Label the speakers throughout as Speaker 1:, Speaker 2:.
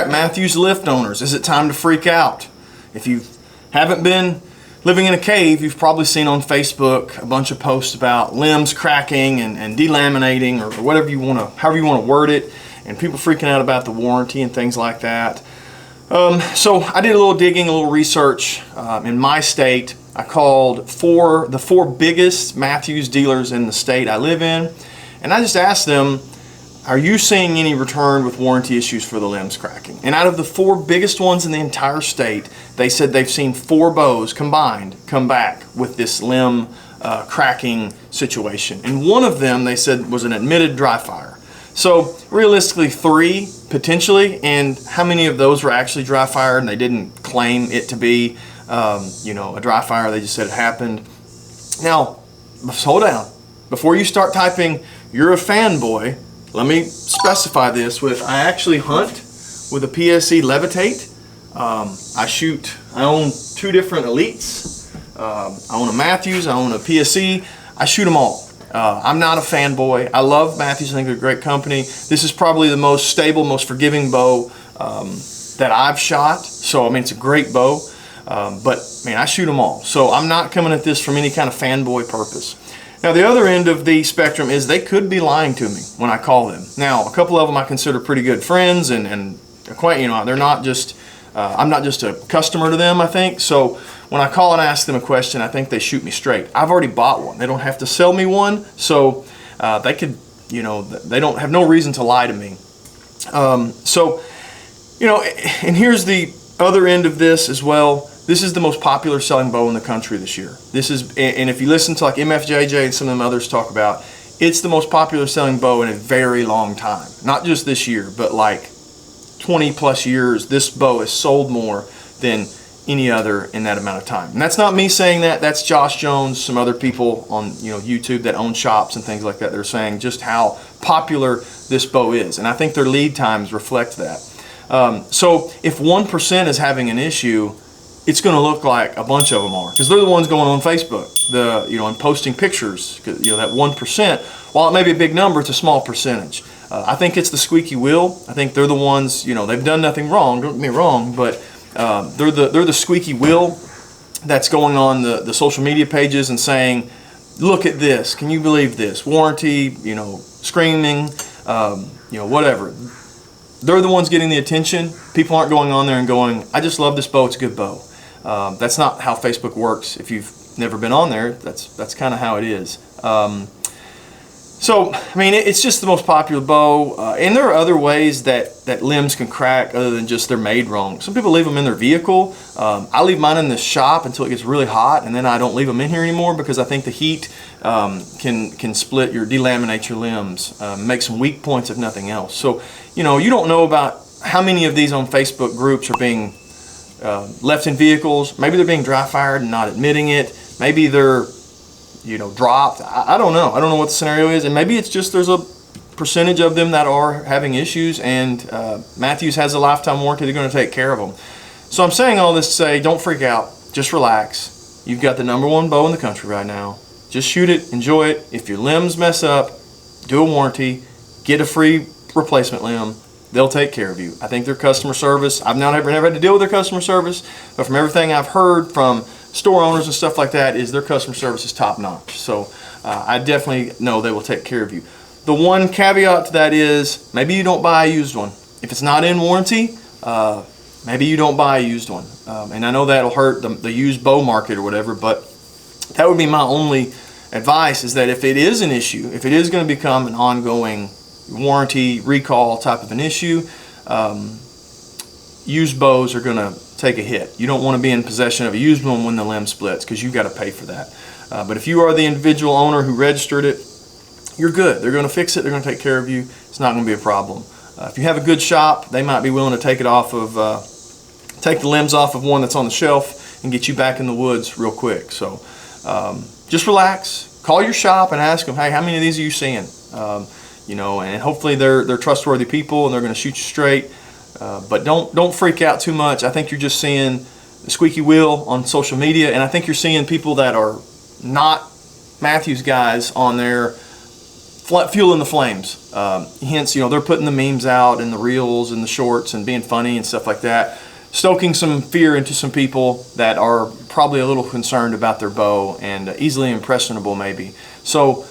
Speaker 1: right, Mathews lift owners, is it time to freak out? If you haven't been living in a cave, you've probably seen on Facebook a bunch of posts about limbs cracking and delaminating, or whatever you want to, however you want to word it, and people freaking out about the warranty and things like that. So I did a little digging, a little research in my state. I called the four biggest Mathews dealers in the state I live in, and I just asked them, are you seeing any return with warranty issues for the limbs cracking? And out of the four biggest ones in the entire state, they said they've seen 4 bows combined come back with this limb cracking situation. And one of them, they said, was an admitted dry fire. So realistically 3 potentially, and how many of those were actually dry fired and they didn't claim it to be a dry fire, they just said it happened. Now, hold down. Before you start typing, you're a fanboy, let me specify this with, I actually hunt with a PSE Levitate. I own 2 different Elites. I own a Mathews, I own a PSE. I shoot them all. I'm not a fanboy. I love Mathews, I think they're a great company. This is probably the most stable, most forgiving bow that I've shot. So, I mean, it's a great bow. But, man, I shoot them all. So I'm not coming at this from any kind of fanboy purpose. Now, the other end of the spectrum is they could be lying to me when I call them. Now, a couple of them I consider pretty good friends and they're not just, I'm not just a customer to them, I think. So when I call and ask them a question, I think they shoot me straight. I've already bought one. They don't have to sell me one. So they could, they don't have no reason to lie to me. And here's the other end of this as well. This is the most popular selling bow in the country this year. And if you listen to like MFJJ and some of them others talk about, it's the most popular selling bow in a very long time. Not just this year, but like 20 plus years, this bow has sold more than any other in that amount of time. And that's not me saying that, that's Josh Jones, some other people on YouTube that own shops and things like that. They're saying just how popular this bow is. And I think their lead times reflect that. So if 1% is having an issue, it's going to look like a bunch of them are, because they're the ones going on Facebook, and posting pictures. That 1%, while it may be a big number, it's a small percentage. I think it's the squeaky wheel. I think they're the ones. They've done nothing wrong. Don't get me wrong, but they're the squeaky wheel that's going on the social media pages and saying, "Look at this! Can you believe this? Warranty, screaming, whatever." They're the ones getting the attention. People aren't going on there and going, "I just love this bow. It's a good bow." That's not how Facebook works. If you've never been on there, that's kind of how it is. So, I mean, it's just the most popular bow. And there are other ways that limbs can crack other than just they're made wrong. Some people leave them in their vehicle. I leave mine in the shop until it gets really hot, and then I don't leave them in here anymore because I think the heat can split delaminate your limbs, make some weak points if nothing else. So, you don't know about how many of these on Facebook groups are being left in vehicles. Maybe they're being dry fired and not admitting it. Maybe they're dropped. I don't know. I don't know what the scenario is, and maybe it's just there's a percentage of them that are having issues, and Mathews has a lifetime warranty. They're going to take care of them. So I'm saying all this to say, don't freak out. Just relax. You've got the #1 bow in the country right now. Just shoot it. Enjoy it. If your limbs mess up, do a warranty. Get a free replacement limb. They'll take care of you. I think their customer service, I've never had to deal with their customer service, but from everything I've heard from store owners and stuff like that, is their customer service is top notch. So I definitely know they will take care of you. The one caveat to that is maybe you don't buy a used one. If it's not in warranty, maybe you don't buy a used one. And I know that'll hurt the used bow market or whatever, but that would be my only advice, is that if it is an issue, if it is going to become an ongoing warranty recall type of an issue, used bows are going to take a hit. You don't want to be in possession of a used one when the limb splits, because you got to pay for that. But if you are the individual owner who registered it, you're good. They're going to fix it. They're going to take care of you. It's not going to be a problem. If you have a good shop, they might be willing to take the limbs off of one that's on the shelf and get you back in the woods real quick. So just relax. Call your shop and ask them, hey, how many of these are you seeing? And hopefully they're trustworthy people and they're going to shoot you straight. But don't freak out too much. I think you're just seeing the squeaky wheel on social media, and I think you're seeing people that are not Mathews guys on there fueling the flames. Hence, you know, they're putting the memes out and the reels and the shorts and being funny and stuff like that, stoking some fear into some people that are probably a little concerned about their bow and easily impressionable maybe. So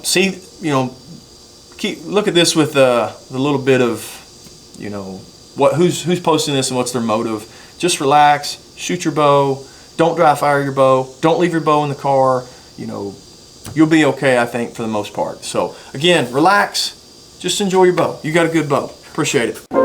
Speaker 1: see, you know, look at this with a little bit of, you know, who's posting this and what's their motive. Just relax, shoot your bow, don't dry fire your bow, don't leave your bow in the car. You know, you'll be okay, I think, for the most part. So again, relax, just enjoy your bow. You got a good bow. Appreciate it.